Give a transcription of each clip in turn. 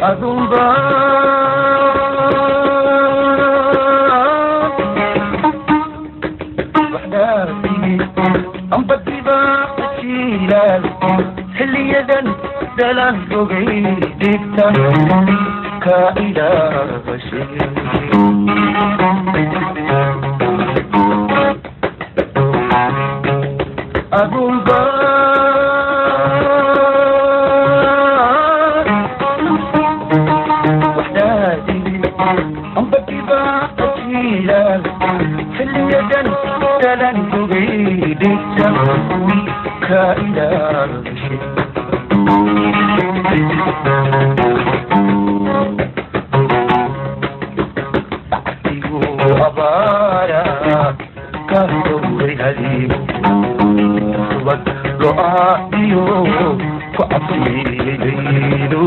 adumba وحداتي أنبتي باقتيلال حلية دلال فوقي ديكتا كائلا بشير أدومبا وحداتي أنبتي باقتيلال حلية دلال فوقي ديكتا كائلا بشير أبارا كهربي هديم سبت رؤيو وعطي ليلو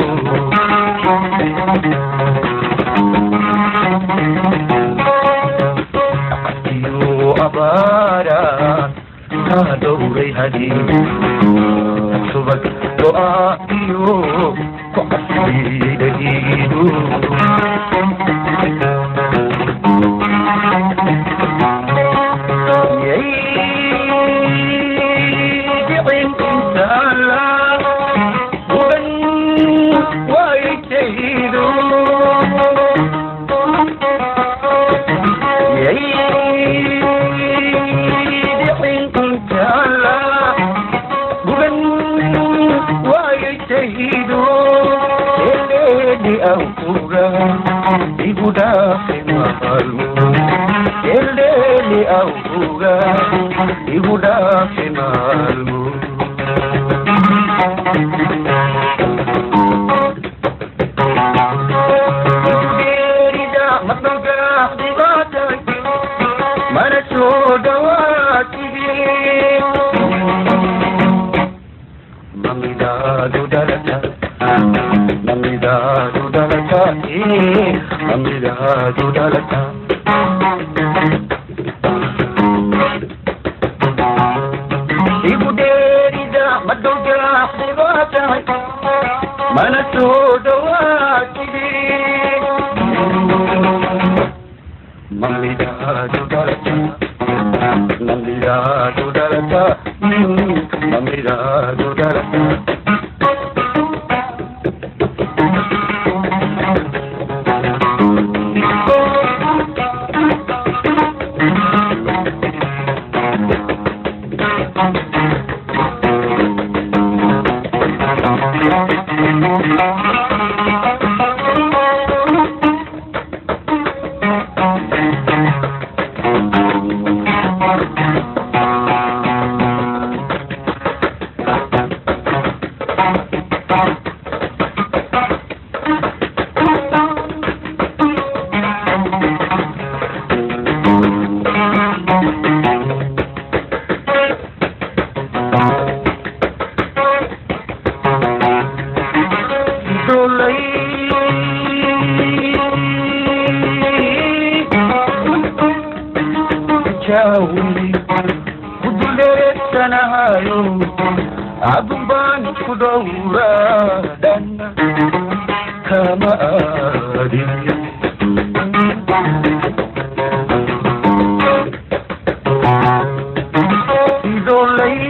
أبارا كهربي هديم سبت رؤيو وعطي ليلو Ibu dah malu, eleni auga, ibu dah malu. Diri dah menogah di badan, mana sodawati. Mamida dudalata. Namida dudalata, namida dudalata. Ibu dari dah madogah dewata, mana sodawati. Namida dudalata, namida dudalata, namida dudalata. Jauhi, kudulet sanahayo, aguban kudora dan kama adiya. Idolai,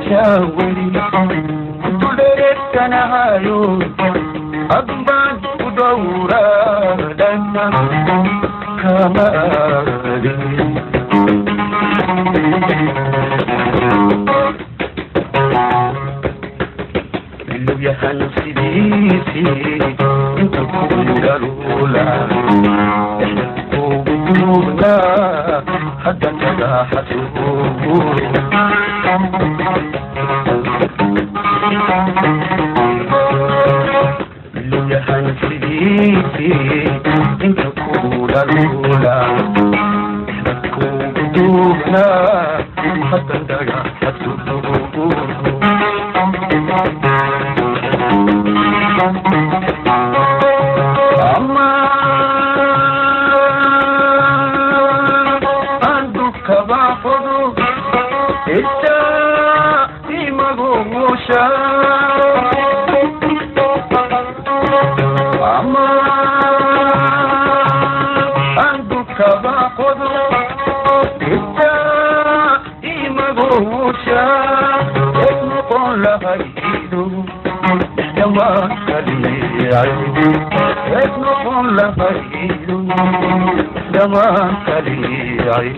jauhi, kudulet sanahayo, aguban kudora dan kama adiya. Ya hansi bisi untuk kugarula kubuna hadan jaga hatu ya hansi bisi untuk kugarula kubuna hadan jaga hatu Amma andu kabafodu ita magusha ama anduka baqodo ita imagusha esnoqon lahaydu jamaan kaliyay esnoqon lahaydu jamaan kaliyay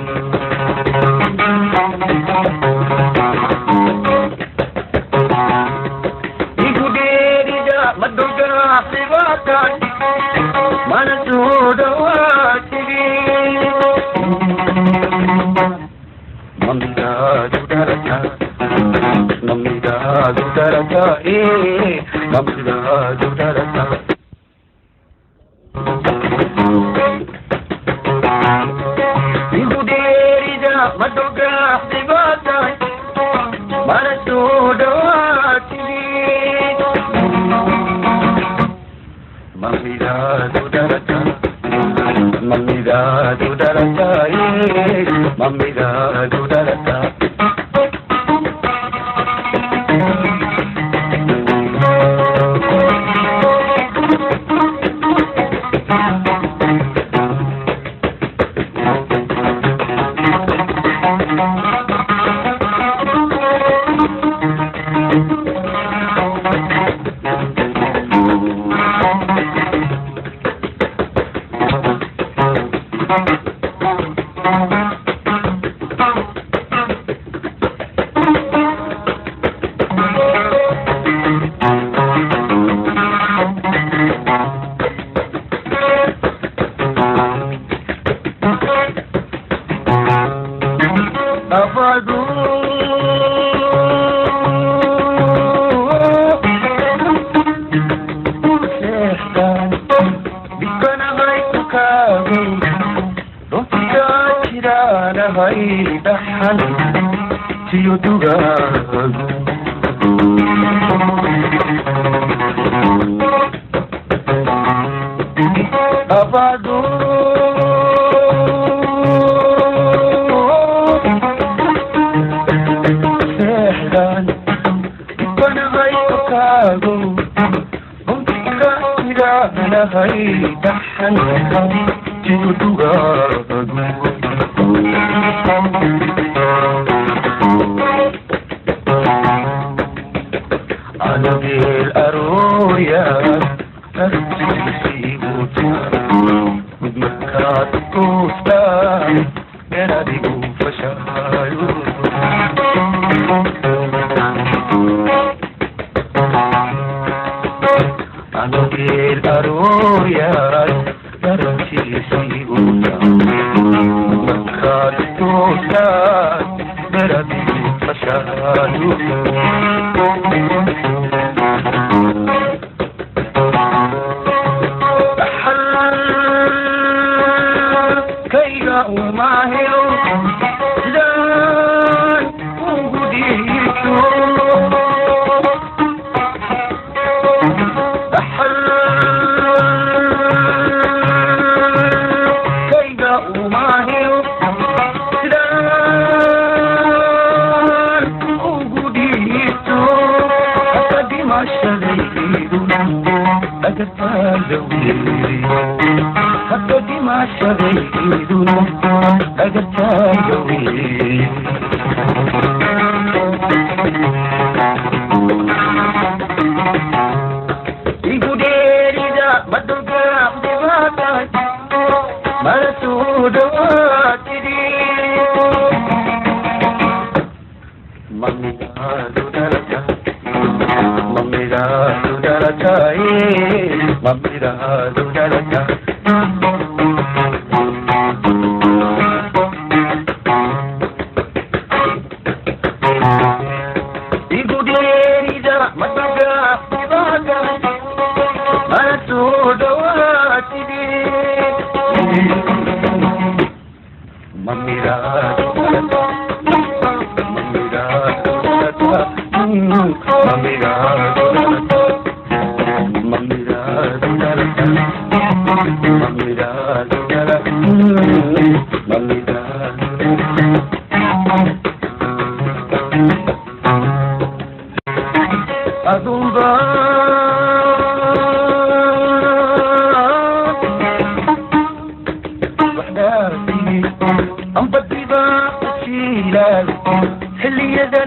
يدا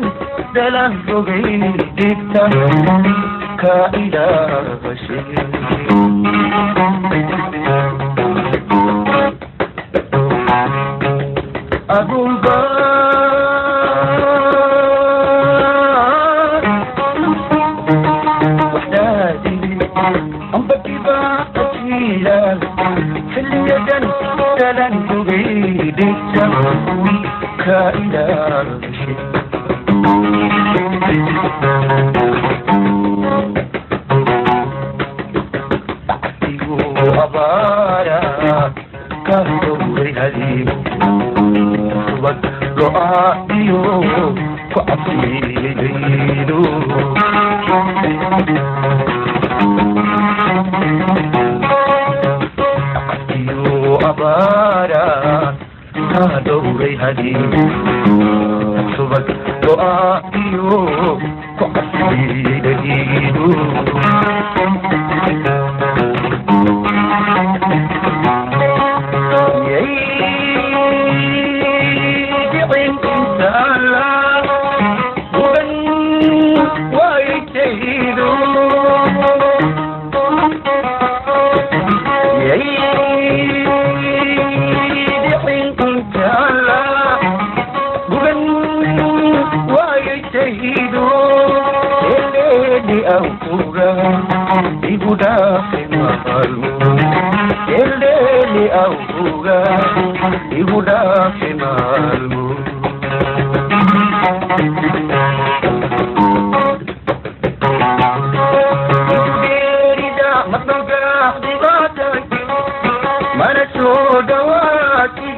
دلان فوقي ديكتا كائلا بشير أبو البار وحدادي أمبكي باقتيلا في اليدن دلان فوقي ديكتا كائلا بشير أبارا كهدوري هديم صوت رؤاتيو وعصيديدو أبارا كهدوري هديم صوت رؤاتيو وعصيديدو Ibu dapat malu, eleni auga, ibu dapat malu. Diri dah matangga di badan, mana sodawati.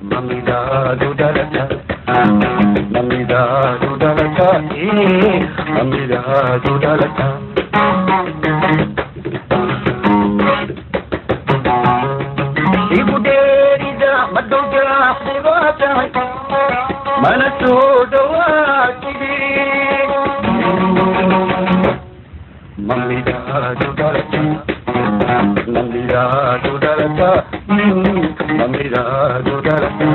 Mamida dudalata. Mamida dudalata, Mamida dudalata. Ibu derida madoga khibata, mana sodawati. Mamida dudalata, Mamida dudalata, Mamida dudalata.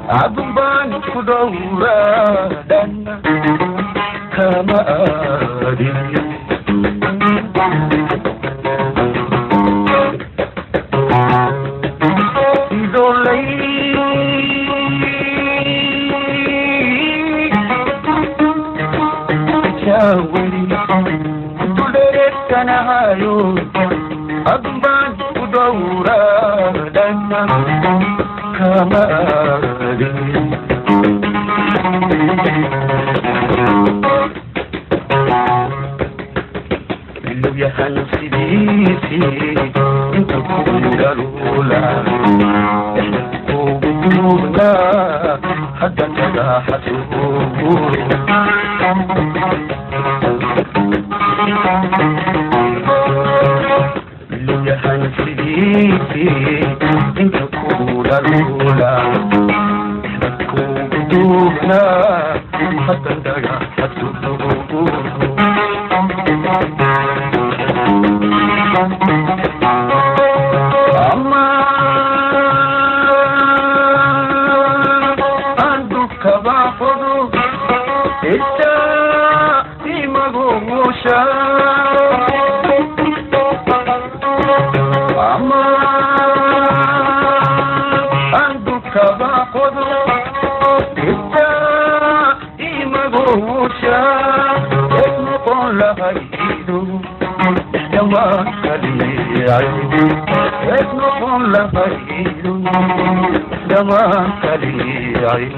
Aguban kudura dan kama adil idolai chawari kudure kanayo aguban kudura dan kama Lu ya hansi bisi untuk kudarula kubuna hatta tadahatu Lu ya hansi bisi untuk kudarula kubuna hatta tadahatu Amma andu kabafudu ita imagumusha Amma andu kabafudu ita بوشا اسمه لهيدو جمال كليعي اسمه لهيدو جمال كليعي